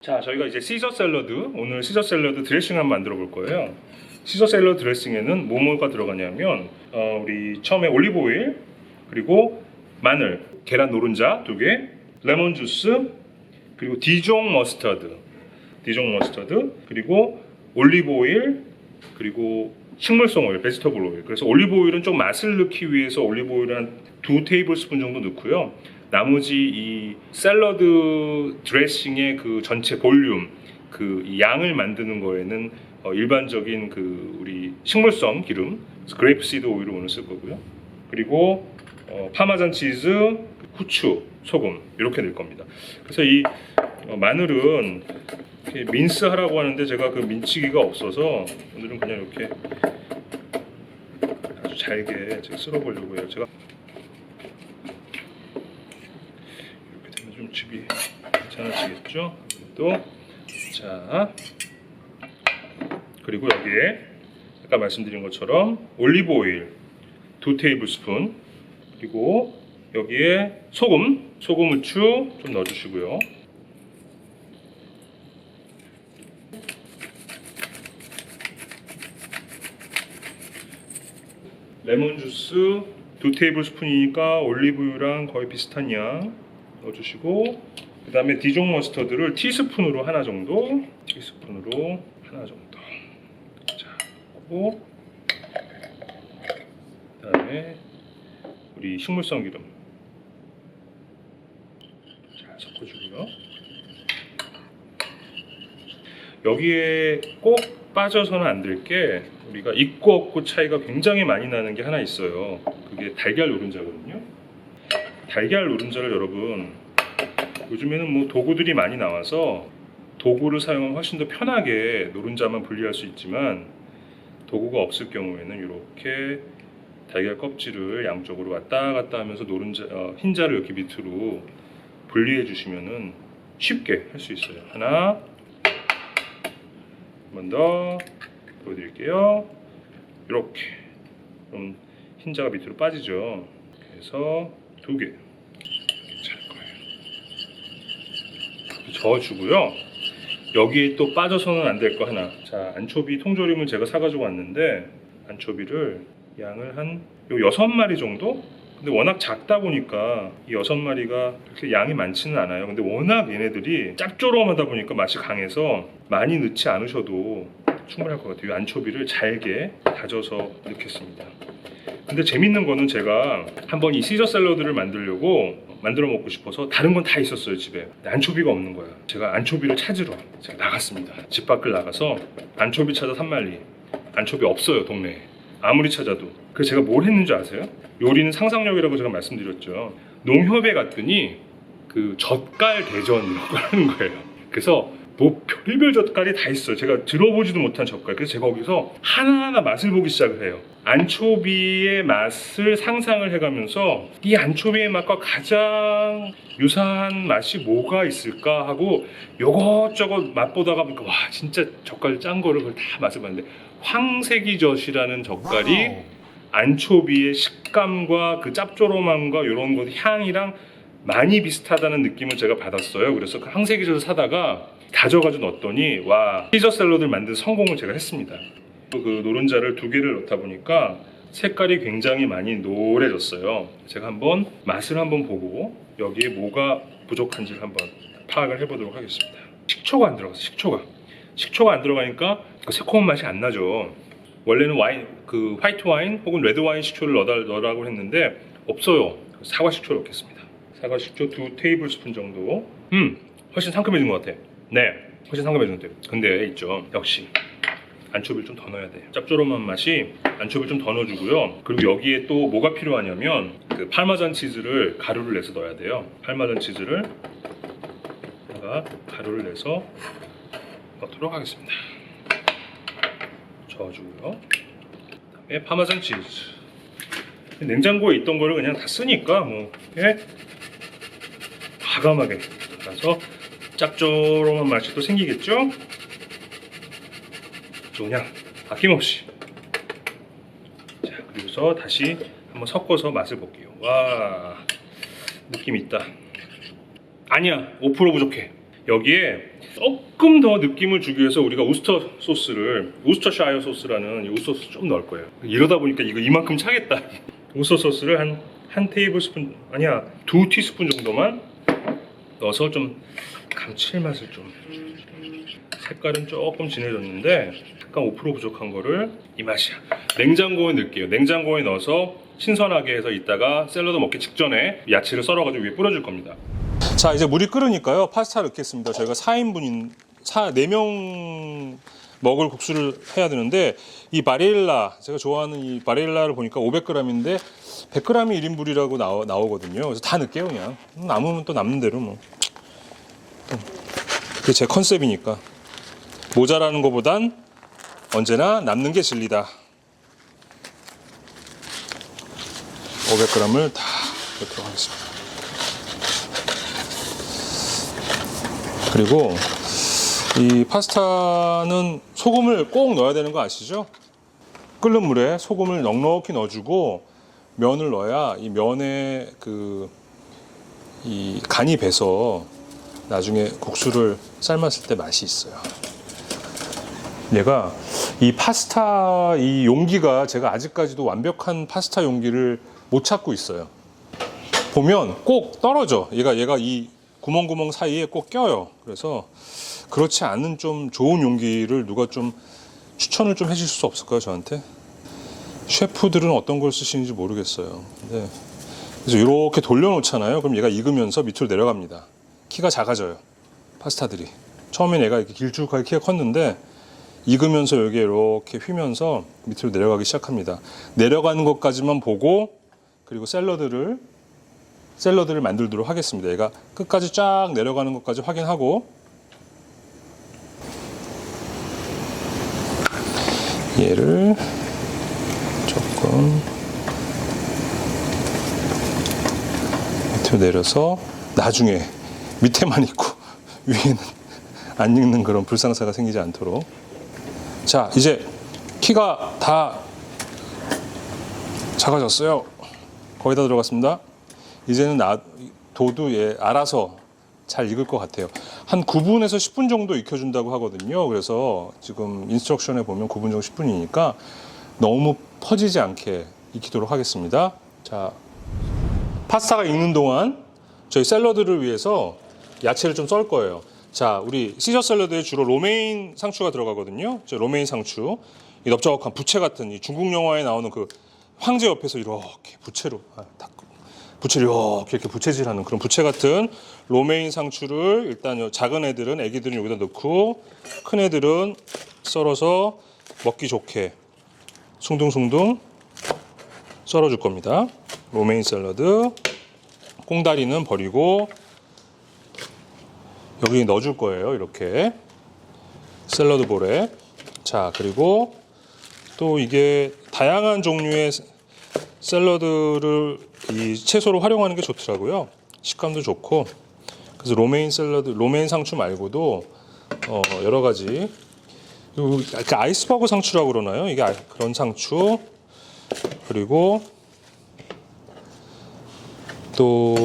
자, 저희가 이제 시저 샐러드, 오늘 시저 샐러드 드레싱 한번 만들어 볼 거예요. 시저 샐러드 드레싱에는 뭐가 들어가냐면 우리 처음에 올리브 오일, 그리고 마늘, 계란 노른자 2개, 레몬 주스, 그리고 디종 머스터드, 그리고 올리브 오일, 그리고 식물성 오일, 베지터블 오일. 그래서 올리브 오일은 좀 맛을 넣기 위해서 올리브 오일 한 2테이블스푼 정도 넣고요. 나머지 이 샐러드 드레싱의 그 전체 볼륨, 그 양을 만드는 거에는 일반적인 그 우리 식물성 기름, 그레이프시드 오일을 오늘 쓸 거고요. 그리고 파마산 치즈, 후추, 소금 이렇게 넣을 겁니다. 그래서 이 마늘은 민스 하라고 하는데 제가 그 민치기가 없어서 오늘은 그냥 이렇게 아주 잘게 제가 썰어 보려고 해요. 제가 이렇게 되면 좀 집이 괜찮아지겠죠? 또 자, 그리고 여기에 아까 말씀드린 것처럼 올리브 오일 2테이블스푼, 그리고 여기에 소금 후추 좀 넣어주시고요. 레몬 주스 2테이블스푼이니까 올리브유랑 거의 비슷한 양 넣어주시고, 그 다음에 디종 머스터드를 티스푼으로 하나 정도, 자, 하고, 그 다음에 우리 식물성 기름 잘 섞어주고요. 여기에 꼭 빠져서는 안 될 게, 우리가 있고 없고 차이가 굉장히 많이 나는 게 하나 있어요. 그게 달걀 노른자거든요. 달걀 노른자를 여러분, 요즘에는 뭐 도구들이 많이 나와서 도구를 사용하면 훨씬 더 편하게 노른자만 분리할 수 있지만, 도구가 없을 경우에는 이렇게 달걀 껍질을 양쪽으로 왔다 갔다 하면서 노른자 흰자를 이렇게 밑으로 분리해 주시면은 쉽게 할 수 있어요. 하나, 한 번 더 보여드릴게요. 이렇게 그럼 흰자가 밑으로 빠지죠. 그래서 2개 괜찮을 거예요. 저어주고요. 여기에 또 빠져서는 안 될 거 하나. 자, 안초비 통조림을 제가 사가지고 왔는데, 안초비를 양을 한 6마리 정도? 근데 워낙 작다 보니까 이 6마리가 그렇게 양이 많지는 않아요. 근데 워낙 얘네들이 짭조름하다 보니까 맛이 강해서 많이 넣지 않으셔도 충분할 것 같아요. 안초비를 잘게 다져서 넣겠습니다. 근데 재밌는 거는 제가 한번 이 시저 샐러드를 만들어 먹고 싶어서 다른 건 다 있었어요, 집에. 근데 안초비가 없는 거야. 제가 안초비를 찾으러 제가 나갔습니다. 집 밖을 나가서 안초비 찾아 산만리. 안초비 없어요, 동네에. 아무리 찾아도. 그래서 제가 뭘 했는지 아세요? 요리는 상상력이라고 제가 말씀드렸죠. 농협에 갔더니 그 젓갈 대전 이런 걸 하는 거예요. 그래서 뭐 별의별 젓갈이 다 있어요. 제가 들어보지도 못한 젓갈. 그래서 제가 거기서 하나하나 맛을 보기 시작을 해요. 안초비의 맛을 상상을 해가면서 이 안초비의 맛과 가장 유사한 맛이 뭐가 있을까 하고 요것저것 맛보다가 보니까 와, 진짜 젓갈 짠 거를 그걸 다 맛을 봤는데, 황색이젓이라는 젓갈이 안초비의 식감과 그 짭조름함과 이런 것 향이랑 많이 비슷하다는 느낌을 제가 받았어요. 그래서 그 황색이젓을 사다가 다져가지고 넣었더니 와, 시저 샐러드를 만든 성공을 제가 했습니다. 그 노른자를 2개를 넣다 보니까 색깔이 굉장히 많이 노래졌어요. 제가 한번 맛을 한번 보고 여기에 뭐가 부족한지를 한번 파악을 해보도록 하겠습니다. 식초가 안 들어갔어요. 식초가 안 들어가니까 그 새콤한 맛이 안 나죠. 원래는 와인, 그 화이트 와인 혹은 레드 와인 식초를 넣으라고 했는데 없어요. 사과 식초 넣겠습니다. 사과 식초 2테이블스푼 정도. 훨씬 상큼해진 것 같아. 네, 훨씬 상큼해진 것 같아요. 근데 있죠, 역시 안초비를 좀 더 넣어야 돼요. 짭조름한 맛이 안초비를 좀 더 넣어주고요. 그리고 여기에 또 뭐가 필요하냐면 그 파마산 치즈를 가루를 내서 넣어야 돼요. 파마산 치즈를 제가 가루를 내서 넣도록 하겠습니다. 저어주고요. 그다음에 파마산 치즈. 냉장고에 있던 거를 그냥 다 쓰니까 뭐 과감하게 갈아서 짭조름한 맛이 또 생기겠죠? 그냥 아낌없이. 자, 그리고서 다시 한번 섞어서 맛을 볼게요. 와, 느낌 있다. 아니야, 5% 부족해. 여기에 조금 더 느낌을 주기 위해서 우리가 우스터샤이어 소스라는 이 우스터 소스 좀 넣을 거예요. 이러다 보니까 이거 이만큼 차겠다. 우스터 소스를 한 테이블 스푼, 아니야, 2티스푼 정도만 넣어서 좀 감칠맛을 좀. 색깔은 조금 진해졌는데 약간 5% 부족한 거를 이 맛이야. 냉장고에 넣을게요. 냉장고에 넣어서 신선하게 해서 이따가 샐러드 먹기 직전에 야채를 썰어가지고 위에 뿌려줄 겁니다. 자, 이제 물이 끓으니까요. 파스타 넣겠습니다. 저희가 4명 먹을 국수를 해야 되는데 이 바릴라, 제가 좋아하는 이 바릴라를 보니까 500g인데 100g이 1인분이라고 나오거든요. 그래서 다 넣을게요. 그냥 남으면 또 남는 대로 뭐. 그게 제 컨셉이니까. 모자라는 것보단 언제나 남는 게 진리다. 500g을 다 넣도록 하겠습니다. 그리고 이 파스타는 소금을 꼭 넣어야 되는 거 아시죠? 끓는 물에 소금을 넉넉히 넣어주고 면을 넣어야 이 면에 이 간이 배서 나중에 국수를 삶았을 때 맛이 있어요. 얘가 이 파스타 이 용기가 제가 아직까지도 완벽한 파스타 용기를 못 찾고 있어요. 보면 꼭 떨어져. 얘가 이 구멍 사이에 꼭 껴요. 그래서 그렇지 않은 좀 좋은 용기를 누가 좀 추천을 좀 해줄 수 없을까요, 저한테? 셰프들은 어떤 걸 쓰시는지 모르겠어요. 근데 그래서 이렇게 돌려놓잖아요. 그럼 얘가 익으면서 밑으로 내려갑니다. 키가 작아져요. 파스타들이. 처음엔 얘가 이렇게 길쭉하게 키가 컸는데 익으면서 여기 이렇게 휘면서 밑으로 내려가기 시작합니다. 내려가는 것까지만 보고 그리고 샐러드를 만들도록 하겠습니다. 얘가 끝까지 쫙 내려가는 것까지 확인하고 얘를 조금 밑으로 내려서 나중에 밑에만 있고 위에는 안 익는 그런 불상사가 생기지 않도록. 자, 이제 키가 다 작아졌어요. 거의 다 들어갔습니다. 이제는 도도 얘 알아서 잘 익을 것 같아요. 한 9분에서 10분 정도 익혀준다고 하거든요. 그래서 지금 인스트럭션에 보면 9분 정도 10분이니까 너무 퍼지지 않게 익히도록 하겠습니다. 자, 파스타가 익는 동안 저희 샐러드를 위해서 야채를 좀 썰 거예요. 자, 우리 시저 샐러드에 주로 로메인 상추가 들어가거든요. 저 로메인 상추, 이 넓적한 부채 같은 이 중국 영화에 나오는 그 황제 옆에서 이렇게 부채로 부채를 이렇게 부채질하는 그런 부채 같은 로메인 상추를 일단 작은 애들은 애기들은 여기다 넣고 큰 애들은 썰어서 먹기 좋게 숭둥숭둥 썰어줄 겁니다. 로메인 샐러드. 꽁다리는 버리고 여기 넣어줄 거예요. 이렇게 샐러드 볼에. 자, 그리고 또 이게 다양한 종류의 샐러드를 이 채소로 활용하는 게 좋더라고요. 식감도 좋고. 그래서 로메인 샐러드, 로메인 상추 말고도 여러 가지. 아이스버거 상추라고 그러나요? 이게 그런 상추. 그리고 또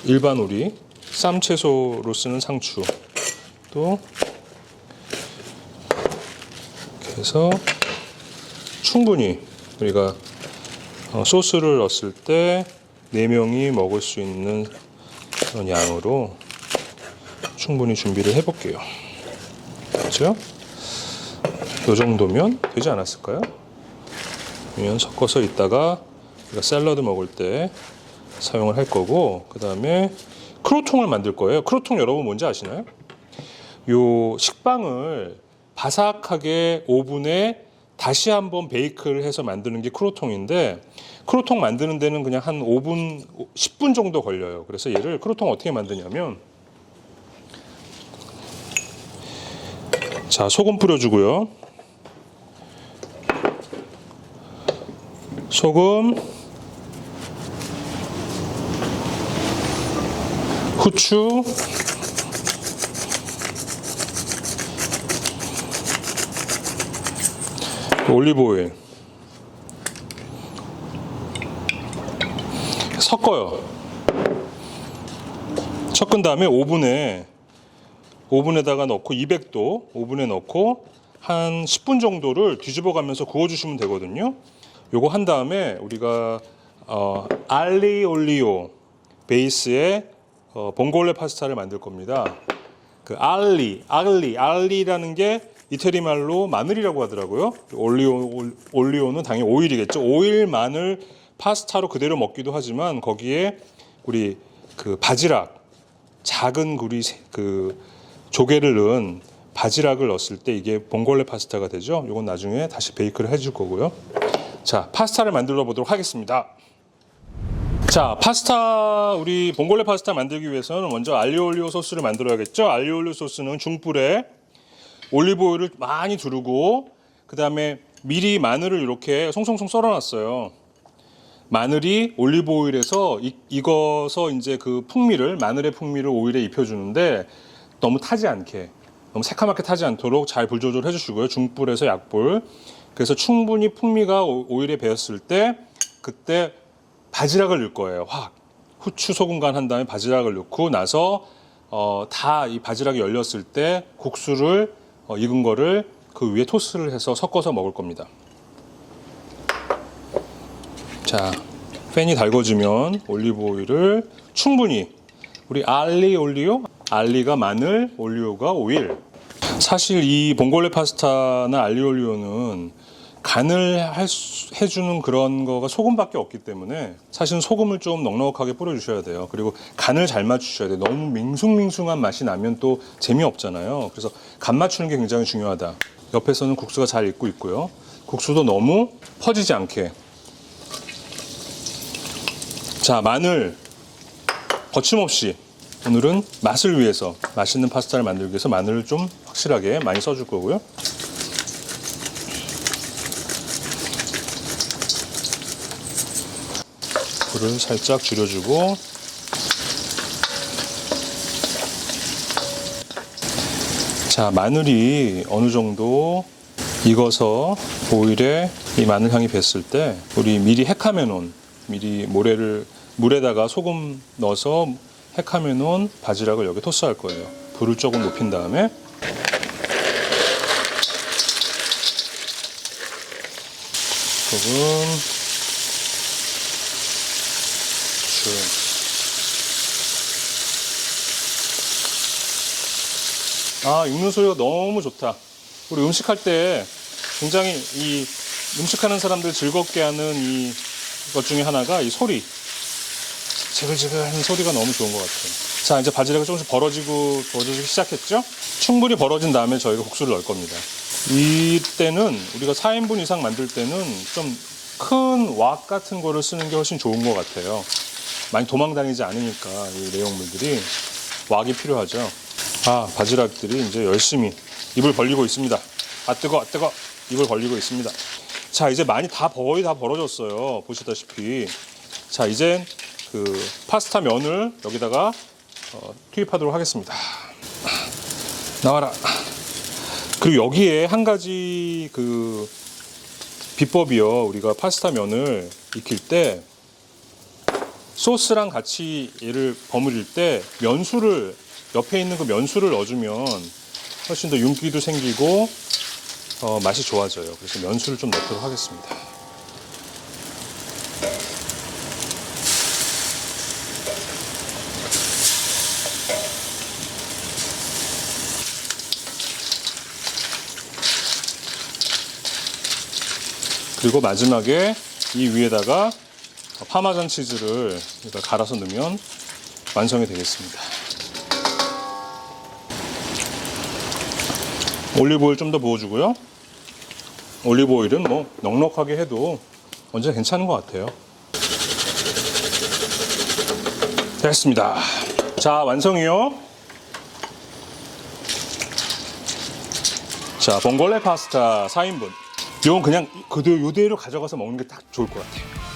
일반 우리 쌈 채소로 쓰는 상추. 또 이렇게 해서 충분히 우리가 소스를 넣었을 때 4명이 먹을 수 있는 그런 양으로 충분히 준비를 해볼게요. 그렇죠? 이 정도면 되지 않았을까요? 그러면 섞어서 이따가 우리가 샐러드 먹을 때 사용을 할 거고, 그 다음에 크로통을 만들 거예요. 크로통 여러분 뭔지 아시나요? 요 식빵을 바삭하게 오븐에 다시 한번 베이크를 해서 만드는 게 크로통인데, 크로통 만드는 데는 그냥 한 5분, 10분 정도 걸려요. 그래서 얘를 크로통 어떻게 만드냐면, 자, 소금 뿌려주고요. 소금, 후추, 올리브오일 섞어요. 섞은 다음에 오븐에 오븐에다가 넣고 200도 오븐에 넣고 한 10분 정도를 뒤집어 가면서 구워 주시면 되거든요. 요거 한 다음에 우리가 알리 올리오 베이스의 봉골레 파스타를 만들 겁니다. 그 알리라는 게 이태리 말로 마늘이라고 하더라고요. 올리오는 당연히 오일이겠죠. 오일 마늘 파스타로 그대로 먹기도 하지만 거기에 우리 그 바지락 작은 그 조개를 넣은 바지락을 넣었을 때 이게 봉골레 파스타가 되죠. 이건 나중에 다시 베이크를 해줄 거고요. 자, 파스타를 만들어 보도록 하겠습니다. 자, 우리 봉골레 파스타 만들기 위해서는 먼저 알리올리오 소스를 만들어야겠죠. 알리올리오 소스는 중불에 올리브 오일을 많이 두르고 그 다음에 미리 마늘을 이렇게 송송송 썰어놨어요. 마늘이 올리브 오일에서 익어서 이제 그 마늘의 풍미를 오일에 입혀주는데 너무 타지 않게, 너무 새카맣게 타지 않도록 잘 불 조절해 주시고요. 중불에서 약불. 그래서 충분히 풍미가 오일에 배었을 때 그때 바지락을 넣을 거예요. 후추 소금 간 한 다음에 바지락을 넣고 나서 다 이 바지락이 열렸을 때 국수를 익은 거를 그 위에 토스를 해서 섞어서 먹을 겁니다. 자, 팬이 달궈지면 올리브 오일을 충분히 우리 알리가 마늘, 올리오가 오일. 사실 이 봉골레 파스타나 알리올리오는 간을 해주는 그런 거가 소금밖에 없기 때문에 사실은 소금을 좀 넉넉하게 뿌려주셔야 돼요. 그리고 간을 잘 맞추셔야 돼요. 너무 밍숭밍숭한 맛이 나면 또 재미없잖아요. 그래서 간 맞추는 게 굉장히 중요하다. 옆에서는 국수가 잘 익고 있고요. 국수도 너무 퍼지지 않게. 자, 마늘 거침없이 오늘은 맛을 위해서 맛있는 파스타를 만들기 위해서 마늘을 좀 확실하게 많이 써줄 거고요. 불을 살짝 줄여주고 자, 마늘이 어느 정도 익어서 오일에 이 마늘 향이 뱄을 때 우리 미리 헤카메 놓은 물에다가 소금 넣어서 헤카메 놓은 바지락을 여기 토스할 거예요. 불을 조금 높인 다음에 소금, 익는 소리가 너무 좋다. 우리 음식할 때 굉장히 이 음식하는 사람들 즐겁게 하는 이것 중에 하나가 이 소리. 지글지글 하는 소리가 너무 좋은 것 같아요. 자, 이제 바지락이 조금씩 벌어지기 시작했죠? 충분히 벌어진 다음에 저희가 국수를 넣을 겁니다. 이때는 우리가 4인분 이상 만들 때는 좀 큰 왁 같은 거를 쓰는 게 훨씬 좋은 것 같아요. 많이 도망 다니지 않으니까 이 내용물들이 왁이 필요하죠. 바지락들이 이제 열심히 입을 벌리고 있습니다. 뜨거. 입을 벌리고 있습니다. 자, 이제 거의 다 벌어졌어요. 보시다시피. 자, 이제 그 파스타 면을 여기다가 투입하도록 하겠습니다. 나와라. 그리고 여기에 한 가지 그 비법이요. 우리가 파스타 면을 익힐 때 소스랑 같이 얘를 버무릴 때 옆에 있는 그 면수를 넣어주면 훨씬 더 윤기도 생기고 맛이 좋아져요. 그래서 면수를 좀 넣도록 하겠습니다. 그리고 마지막에 이 위에다가 파마산 치즈를 갈아서 넣으면 완성이 되겠습니다. 올리브오일 좀 더 부어주고요. 올리브오일은 뭐 넉넉하게 해도 언제나 괜찮은 것 같아요. 됐습니다. 자, 완성이요. 자, 봉골레 파스타 4인분. 이건 그냥 이대로 가져가서 먹는 게 딱 좋을 것 같아요.